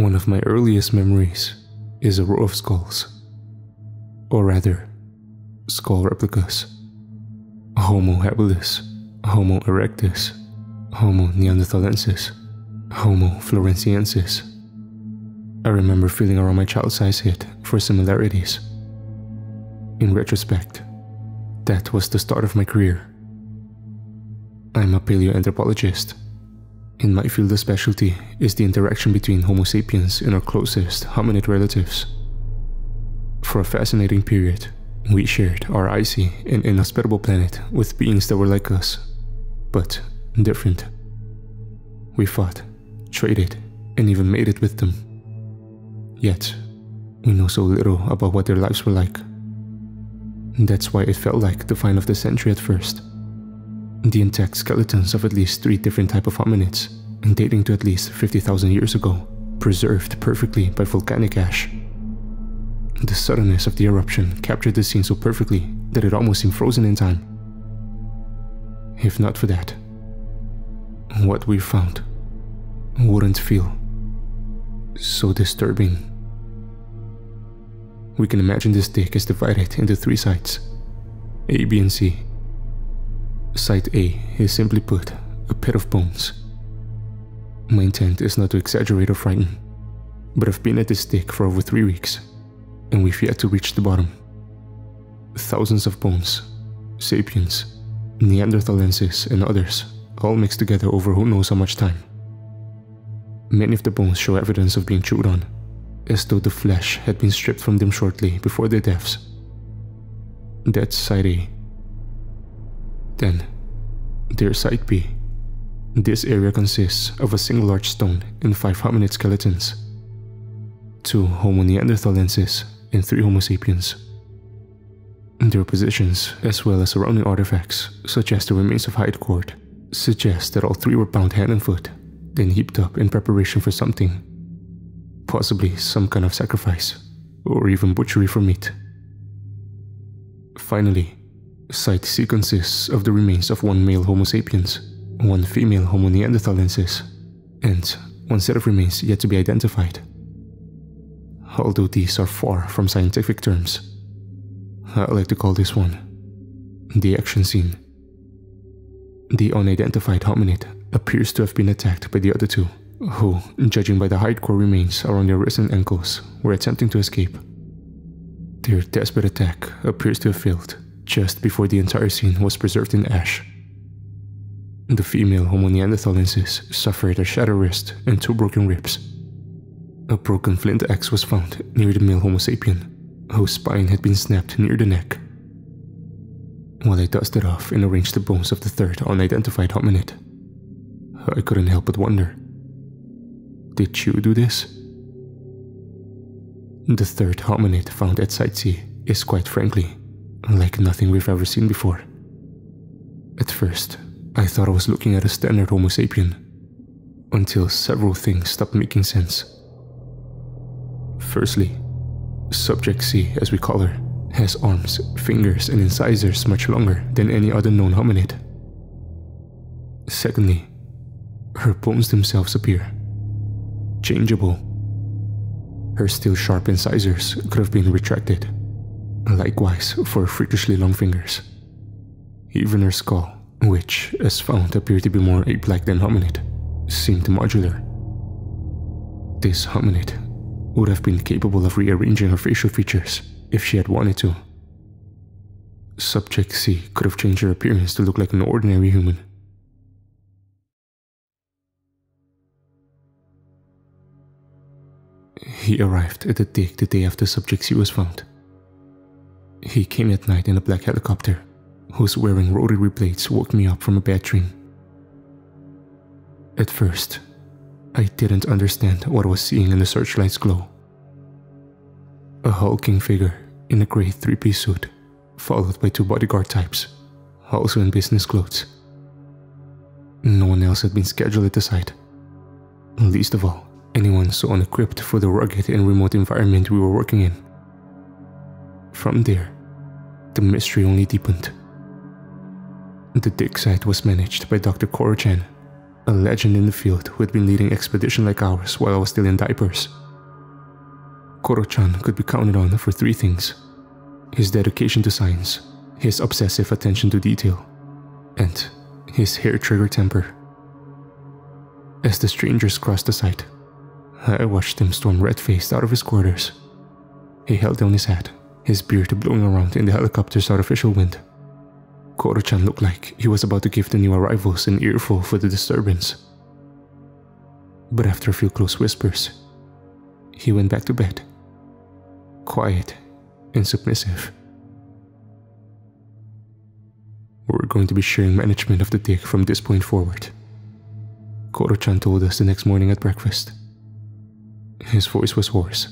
One of my earliest memories is a row of skulls. Or rather, skull replicas. Homo habilis, Homo erectus, Homo neanderthalensis, Homo floresiensis. I remember feeling around my child-size head for similarities. In retrospect, that was the start of my career. I'm a paleoanthropologist, and my field of specialty is the interaction between Homo sapiens and our closest hominid relatives. For a fascinating period, we shared our icy and inhospitable planet with beings that were like us, but different. We fought, traded, and even mated with them. Yet, we know so little about what their lives were like. That's why it felt like the find of the century at first. The intact skeletons of at least 3 different types of hominids, dating to at least 50,000 years ago, preserved perfectly by volcanic ash. The suddenness of the eruption captured the scene so perfectly that it almost seemed frozen in time. If not for that, what we found wouldn't feel so disturbing. We can imagine this dig is divided into 3 sites, A, B, and C. Site A is simply put, a pit of bones. My intent is not to exaggerate or frighten, but I've been at this dig for over 3 weeks, and we've yet to reach the bottom. Thousands of bones, sapiens, neanderthalensis, and others, all mixed together over who knows how much time. Many of the bones show evidence of being chewed on, as though the flesh had been stripped from them shortly before their deaths. That's Site A. Then, there's Site B. This area consists of a single large stone and 5 hominid skeletons, 2 Homo neanderthalensis and 3 Homo sapiens. Their positions, as well as surrounding artifacts, such as the remains of hide cord, suggest that all 3 were bound hand and foot, then heaped up in preparation for something. Possibly some kind of sacrifice, or even butchery for meat. Finally, Site C consists of the remains of 1 male Homo sapiens, 1 female Homo neanderthalensis, and 1 set of remains yet to be identified. Although these are far from scientific terms, I like to call this one the action scene. The unidentified hominid appears to have been attacked by the other 2, who, judging by the hide core remains around their wrists and ankles, were attempting to escape. Their desperate attack appears to have failed just before the entire scene was preserved in ash. The female Homo neanderthalensis suffered a shattered wrist and 2 broken ribs. A broken flint axe was found near the male Homo sapien, whose spine had been snapped near the neck. While I dusted off and arranged the bones of the 3rd unidentified hominid, I couldn't help but wonder, did you do this? The 3rd hominid found at Site C is quite frankly like nothing we've ever seen before. At first, I thought I was looking at a standard Homo sapien, until several things stopped making sense. Firstly, Subject C, as we call her, has arms, fingers, and incisors much longer than any other known hominid. Secondly, her bones themselves appear changeable. Her still sharp incisors could have been retracted, likewise for her freakishly long fingers. Even her skull, which, as found, appeared to be more ape-like than hominid, seemed modular. This hominid would have been capable of rearranging her facial features if she had wanted to. Subject C could have changed her appearance to look like an ordinary human. He arrived at the dig the day after Subject C was found. He came at night in a black helicopter, whose wearing rotary blades woke me up from a bad dream. At first, I didn't understand what I was seeing in the searchlight's glow. A hulking figure in a grey 3-piece suit, followed by 2 bodyguard types, also in business clothes. No one else had been scheduled at the site. Least of all, anyone so unequipped for the rugged and remote environment we were working in. From there, the mystery only deepened. The dig site was managed by Dr. Chan, a legend in the field who had been leading expedition like ours while I was still in diapers. Koro-chan could be counted on for 3 things: his dedication to science, his obsessive attention to detail, and his hair-trigger temper. As the strangers crossed the site, I watched him storm red-faced out of his quarters. He held down his hat, his beard blowing around in the helicopter's artificial wind. Koro-chan looked like he was about to give the new arrivals an earful for the disturbance. But after a few close whispers, he went back to bed, quiet and submissive. We're going to be sharing management of the dig from this point forward, Koro-chan told us the next morning at breakfast. His voice was hoarse,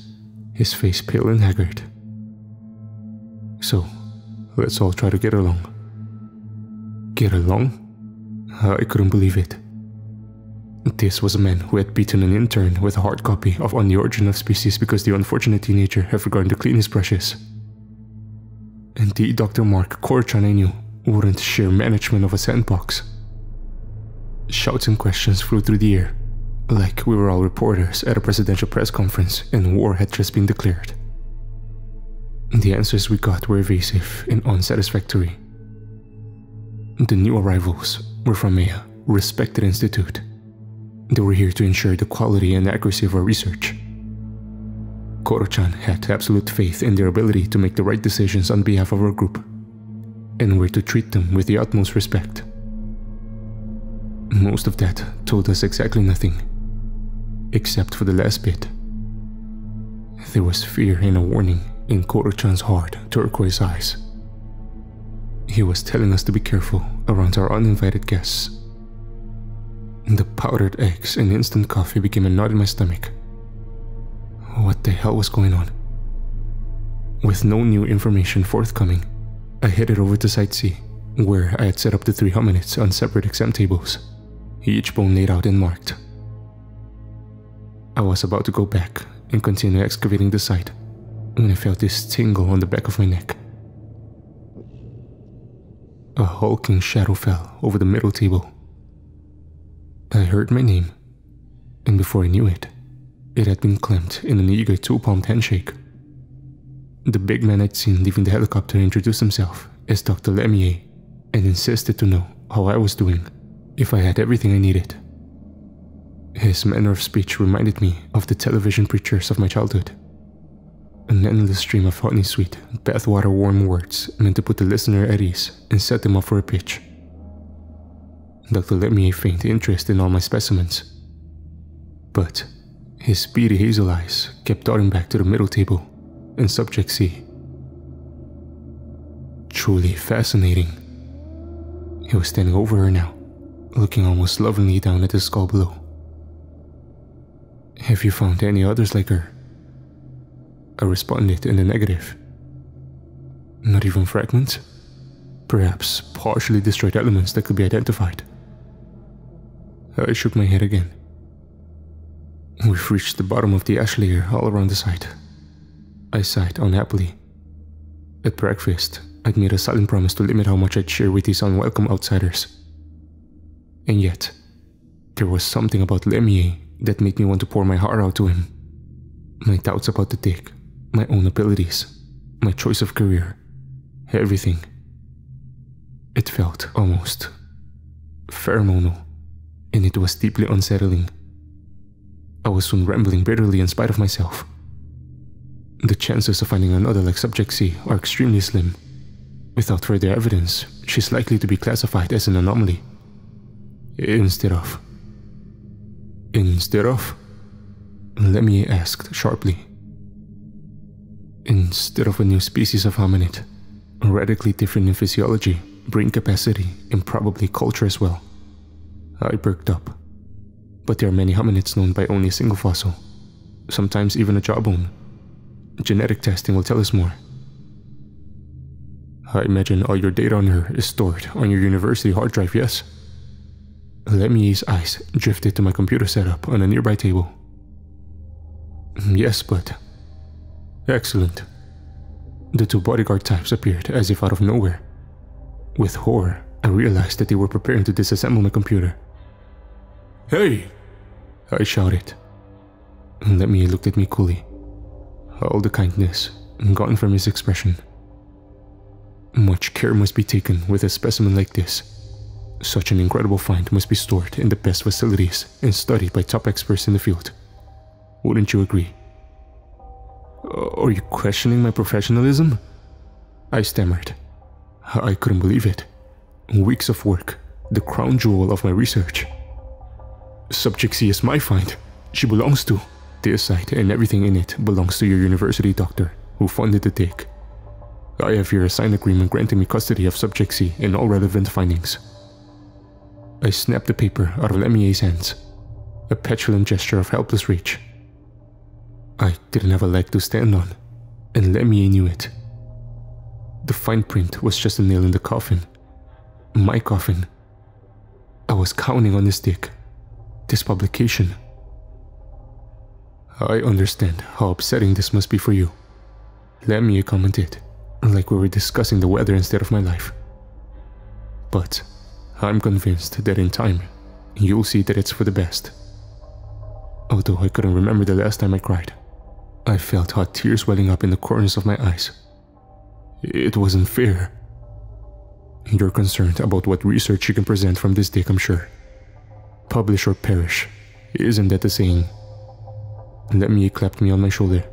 his face pale and haggard. So, let's all try to get along. Get along? I couldn't believe it. This was a man who had beaten an intern with a hard copy of On the Origin of Species because the unfortunate teenager had forgotten to clean his brushes. And the Dr. Mark Koro-chan I knew wouldn't share management of a sandbox. Shouts and questions flew through the air, like we were all reporters at a presidential press conference and war had just been declared. The answers we got were evasive and unsatisfactory. The new arrivals were from a respected institute. They were here to ensure the quality and accuracy of our research. Koro-chan had absolute faith in their ability to make the right decisions on behalf of our group, and were to treat them with the utmost respect. Most of that told us exactly nothing, except for the last bit. There was fear and a warning in Koro-chan's hard, turquoise eyes. He was telling us to be careful around our uninvited guests. The powdered eggs and instant coffee became a knot in my stomach. What the hell was going on? With no new information forthcoming, I headed over to Site C, where I had set up the 3 hominids on separate exam tables, each bone laid out and marked. I was about to go back and continue excavating the site when I felt this tingle on the back of my neck. A hulking shadow fell over the middle table. I heard my name, and before I knew it, it had been clamped in an eager 2-palmed handshake. The big man I'd seen leaving the helicopter introduced himself as Dr. Lemieux and insisted to know how I was doing, if I had everything I needed. His manner of speech reminded me of the television preachers of my childhood. An endless stream of honey-sweet, bathwater-warm words meant to put the listener at ease and set them up for a pitch. Dr. Lemieux feigned interest in all my specimens, but his beady hazel eyes kept darting back to the middle table and Subject C. Truly fascinating. He was standing over her now, looking almost lovingly down at the skull below. Have you found any others like her? I responded in the negative. Not even fragments? Perhaps partially destroyed elements that could be identified. I shook my head again. We've reached the bottom of the ash layer all around the site. I sighed unhappily. At breakfast, I'd made a silent promise to limit how much I'd share with these unwelcome outsiders. And yet, there was something about Lemieux that made me want to pour my heart out to him. My doubts about the dig, my own abilities, my choice of career, everything. It felt almost pheromonal, and it was deeply unsettling. I was soon rambling bitterly in spite of myself. The chances of finding another like Subject C are extremely slim. Without further evidence, she's likely to be classified as an anomaly. Instead of? Lemieux asked sharply. Instead of a new species of hominid, radically different in physiology, brain capacity, and probably culture as well. I perked up. But there are many hominids known by only a single fossil, sometimes even a jawbone. Genetic testing will tell us more. I imagine all your data on her is stored on your university hard drive, yes? Lemieux's eyes drifted to my computer setup on a nearby table. Yes, but... Excellent. The 2 bodyguard types appeared as if out of nowhere. With horror, I realized that they were preparing to disassemble my computer. "Hey!" I shouted. Lemmy looked at me coolly, all the kindness gone from his expression. Much care must be taken with a specimen like this. Such an incredible find must be stored in the best facilities and studied by top experts in the field. Wouldn't you agree? Are you questioning my professionalism? I stammered. I couldn't believe it. Weeks of work, the crown jewel of my research. Subject C is my find. She belongs to. This site and everything in it belongs to your university doctor, who funded the take. I have here a signed agreement granting me custody of Subject C and all relevant findings. I snapped the paper out of Lemmy's hands, a petulant gesture of helpless rage. I didn't have a leg to stand on, and Lemmy knew it. The fine print was just a nail in the coffin. My coffin. I was counting on this dick, this publication. I understand how upsetting this must be for you, Lemmy commented, like we were discussing the weather instead of my life. But I'm convinced that in time, you'll see that it's for the best. Although I couldn't remember the last time I cried, I felt hot tears welling up in the corners of my eyes. It wasn't fair. You're concerned about what research you can present from this dick, I'm sure. Publish or perish, isn't that the saying? Lemmy clapped me on my shoulder.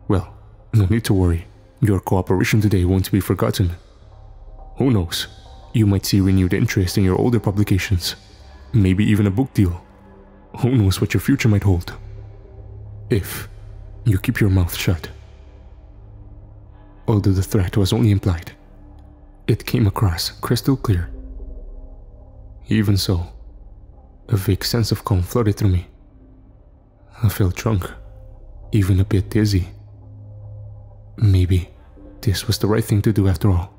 Well, no need to worry. Your cooperation today won't be forgotten. Who knows? You might see renewed interest in your older publications. Maybe even a book deal. Who knows what your future might hold? If you keep your mouth shut. Although the threat was only implied, it came across crystal clear. Even so, a vague sense of calm flooded through me. I felt drunk, even a bit dizzy. Maybe this was the right thing to do after all.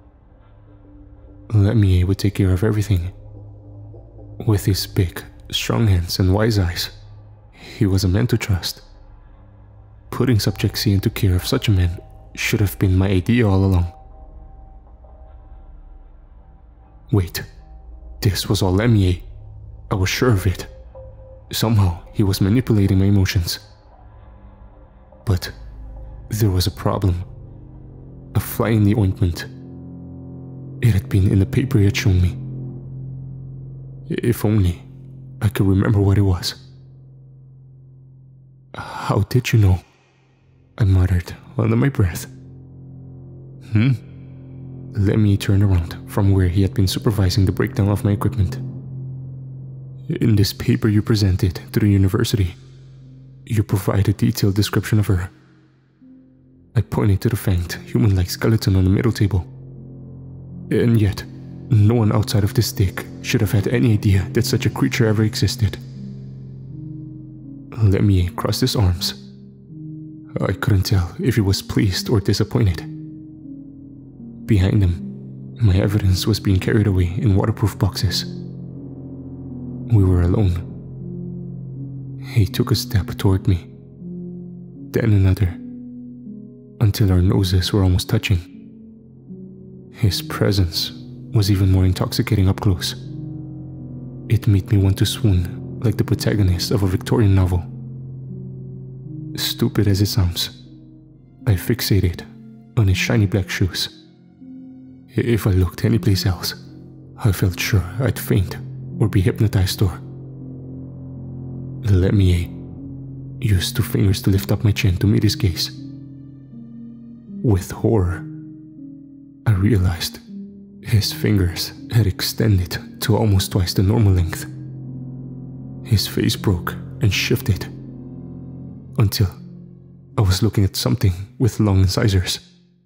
Lemmy would take care of everything. With his big, strong hands and wise eyes, he was a man to trust. Putting Subject C into care of such a man should have been my idea all along. Wait, this was all Lemmy. I was sure of it. Somehow he was manipulating my emotions. But there was a problem. A fly in the ointment. It had been in the paper he had shown me. If only I could remember what it was. How did you know? I muttered under my breath. Lemmy turned around from where he had been supervising the breakdown of my equipment. In this paper you presented to the university, you provide a detailed description of her. I pointed to the fanged, human-like skeleton on the middle table. And yet, no one outside of this dick should have had any idea that such a creature ever existed. Lemmy crossed his arms. I couldn't tell if he was pleased or disappointed. Behind him, my evidence was being carried away in waterproof boxes. We were alone. He took a step toward me, then another, until our noses were almost touching. His presence was even more intoxicating up close. It made me want to swoon like the protagonist of a Victorian novel. Stupid as it sounds, I fixated on his shiny black shoes. If I looked anyplace else, I felt sure I'd faint or be hypnotized or... Lemmy used two fingers to lift up my chin to meet his gaze. With horror, I realized his fingers had extended to almost twice the normal length. His face broke and shifted until I was looking at something with long incisors,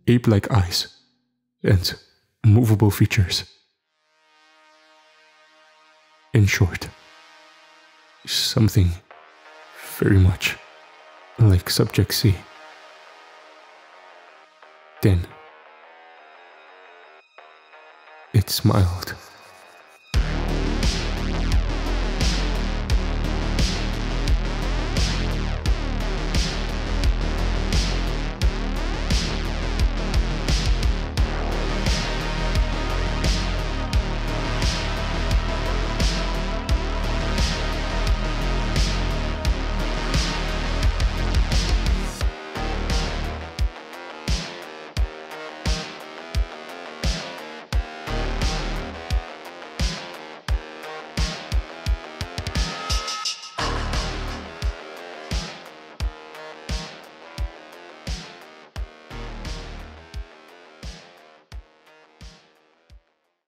ape-like eyes, and movable features. In short, something very much like Subject C. Then it smiled.